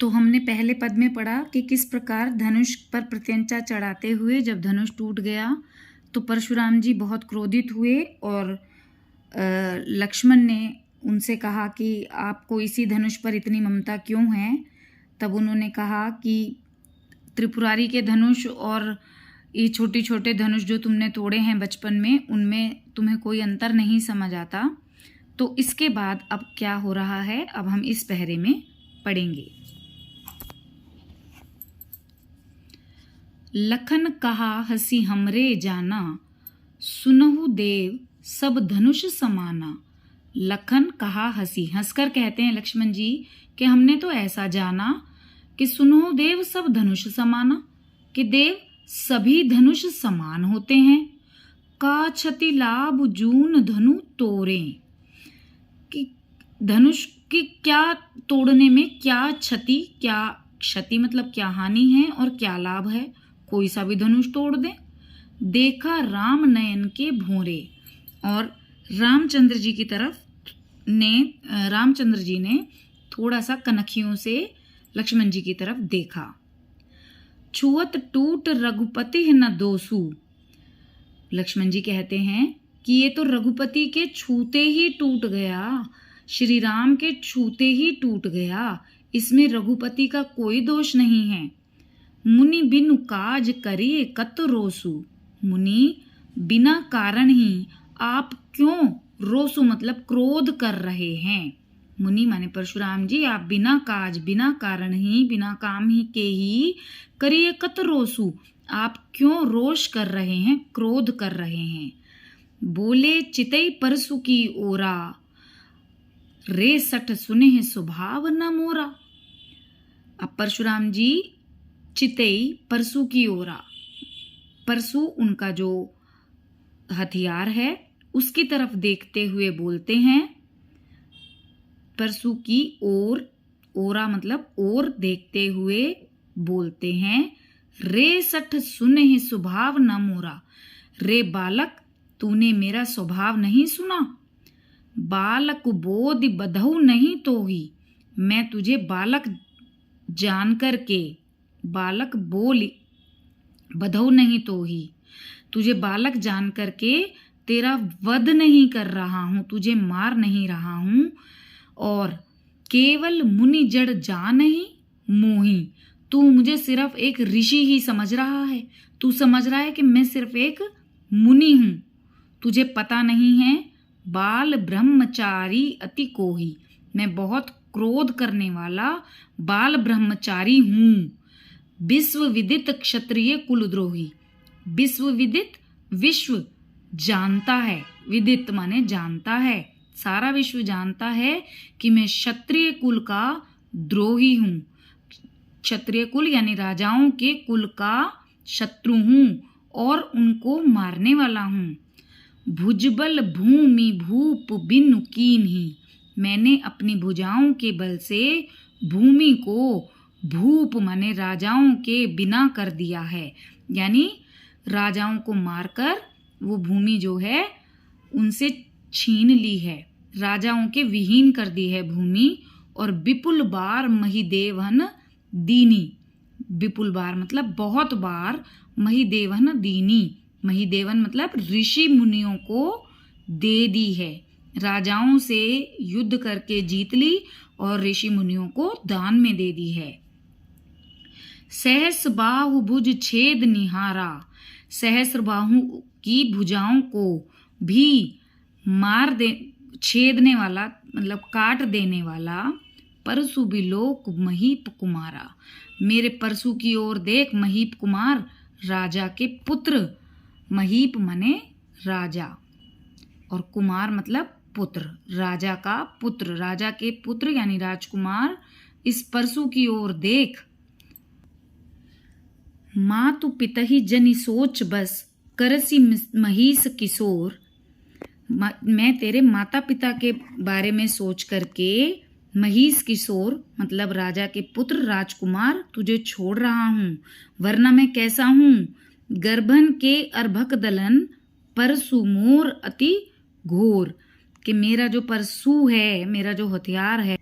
तो हमने पहले पद में पढ़ा कि किस प्रकार धनुष पर प्रत्यंचा चढ़ाते हुए जब धनुष टूट गया तो परशुराम जी बहुत क्रोधित हुए और लक्ष्मण ने उनसे कहा कि आपको इसी धनुष पर इतनी ममता क्यों है। तब उन्होंने कहा कि त्रिपुरारी के धनुष और ये छोटे छोटे धनुष जो तुमने तोड़े हैं बचपन में, उनमें तुम्हें कोई अंतर नहीं समझ आता। तो इसके बाद अब क्या हो रहा है, अब हम इस पहरे में पढ़ेंगे। लखन कहा हसी हमरे जाना, सुनहु देव सब धनुष समाना। लखन कहा हसी, हंसकर कहते हैं लक्ष्मण जी कि हमने तो ऐसा जाना कि सुनहु देव सब धनुष समाना, कि देव सभी धनुष समान होते हैं। का क्षति लाभ जून धनु तोड़े, कि धनुष की क्या तोड़ने में क्या क्षति, क्या क्षति मतलब क्या हानि है और क्या लाभ है, कोई सा भी धनुष तोड़ दे। देखा राम नयन के भोरे, और रामचंद्र जी की तरफ रामचंद्र जी ने थोड़ा सा कनखियों से लक्ष्मण जी की तरफ देखा। छुअत टूट रघुपति न दोसु, लक्ष्मण जी कहते हैं कि ये तो रघुपति के छूते ही टूट गया, श्री राम के छूते ही टूट गया, इसमें रघुपति का कोई दोष नहीं है। मुनि बिनु काज करिए कत रोसु, मुनि बिना कारण ही आप क्यों, रोसु मतलब क्रोध कर रहे हैं। मुनि माने परशुराम जी, आप बिना काज बिना कारण ही बिना काम ही के ही करिए कत रोसु, आप क्यों रोष कर रहे हैं, क्रोध कर रहे हैं। बोले चितई परसु की ओरा, रे सठ सुने स्वभाव न मोरा। अब परशुराम जी चितई परसु की ओरा, परसु उनका जो हथियार है उसकी तरफ देखते हुए बोलते हैं। परसु की ओर, ओरा मतलब ओर देखते हुए बोलते हैं। रे सठ सुने स्वभाव न मोरा, रे बालक तूने मेरा स्वभाव नहीं सुना। बालक बोध बधऊ नहीं तो ही, मैं तुझे बालक जान कर के, बालक बोल बधऊ नहीं तो ही, तुझे बालक जान करके तेरा वध नहीं कर रहा हूं, तुझे मार नहीं रहा हूं। और केवल मुनि जड़ जान ही मोही, तू मुझे सिर्फ एक ऋषि ही समझ रहा है, तू समझ रहा है कि मैं सिर्फ एक मुनि हूं, तुझे पता नहीं है। बाल ब्रह्मचारी अति कोही, मैं बहुत क्रोध करने वाला बाल ब्रह्मचारी हूं। विश्व विदित क्षत्रिय कुलद्रोही, विश्व विदित विश्व जानता है, विदित माने जानता है, सारा विश्व जानता है कि मैं क्षत्रिय कुल का द्रोही हूं, क्षत्रिय कुल यानी राजाओं के कुल का शत्रु हूं और उनको मारने वाला हूं। भुजबल भूमि भूप बिनु कीन ही, मैंने अपनी भुजाओं के बल से भूमि को, भूप माने राजाओं के बिना कर दिया है, यानी राजाओं को मारकर वो भूमि जो है उनसे छीन ली है, राजाओं के विहीन कर दी है भूमि। और विपुल बार महिदेवहन दीनी, विपुल बार मतलब बहुत बार, महिदेवहन दीनी, महिदेवन मतलब ऋषि मुनियों को दे दी है, राजाओं से युद्ध करके जीत ली और ऋषि मुनियों को दान में दे दी है। सहस बाहु भुज छेद निहारा, सहस्र बाहु की भुजाओं को भी मार दे, छेदने वाला मतलब काट देने वाला। परसु बिलोक महीप कुमारा, मेरे परसु की ओर देख, महीप कुमार राजा के पुत्र, महीप माने राजा और कुमार मतलब पुत्र, राजा का पुत्र, राजा के पुत्र यानी राजकुमार, इस परसु की ओर देख। मातु पितहि जनि सोच बस, करसी महीस किशोर, मैं तेरे माता पिता के बारे में सोच करके महीस किशोर मतलब राजा के पुत्र राजकुमार तुझे छोड़ रहा हूँ, वरना मैं कैसा हूँ। गर्भन के अर्भक दलन परसु मोर अति घोर, कि मेरा जो परसु है, मेरा जो हथियार है,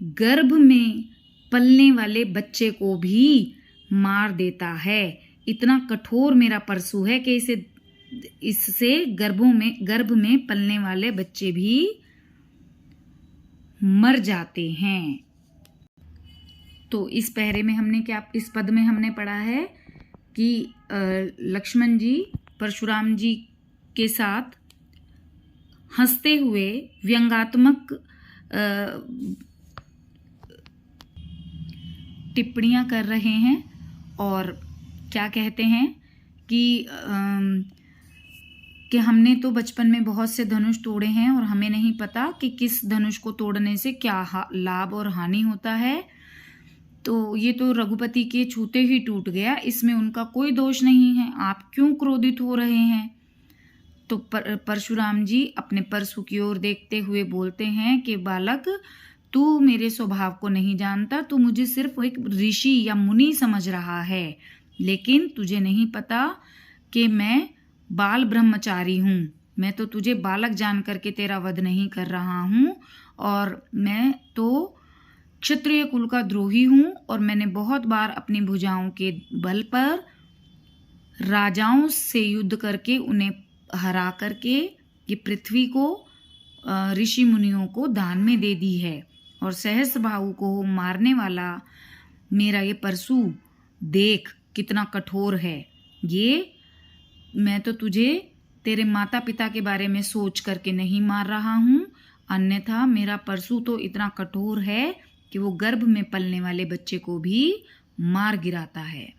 गर्भ में पलने वाले बच्चे को भी मार देता है। इतना कठोर मेरा परशु है कि इससे गर्भ में पलने वाले बच्चे भी मर जाते हैं। तो इस पद में हमने पढ़ा है कि लक्ष्मण जी परशुराम जी के साथ हंसते हुए व्यंग्यात्मक टिप्पणियां कर रहे हैं और क्या कहते हैं कि हमने तो बचपन में बहुत से धनुष तोड़े हैं और हमें नहीं पता कि किस धनुष को तोड़ने से क्या लाभ और हानि होता है। तो ये तो रघुपति के छूते ही टूट गया, इसमें उनका कोई दोष नहीं है, आप क्यों क्रोधित हो रहे हैं। तो परशुराम जी अपने परशु की ओर देखते हुए बोलते हैं कि बालक, तू मेरे स्वभाव को नहीं जानता, तू मुझे सिर्फ एक ऋषि या मुनि समझ रहा है, लेकिन तुझे नहीं पता कि मैं बाल ब्रह्मचारी हूँ। मैं तो तुझे बालक जान करके तेरा वध नहीं कर रहा हूँ, और मैं तो क्षत्रिय कुल का द्रोही हूँ, और मैंने बहुत बार अपनी भुजाओं के बल पर राजाओं से युद्ध करके उन्हें हरा करके ये पृथ्वी को ऋषि मुनियों को दान में दे दी है। और सहस्त्रबाहु को मारने वाला मेरा ये परशु देख कितना कठोर है। ये मैं तो तुझे तेरे माता पिता के बारे में सोच करके नहीं मार रहा हूँ, अन्यथा मेरा परशु तो इतना कठोर है कि वो गर्भ में पलने वाले बच्चे को भी मार गिराता है।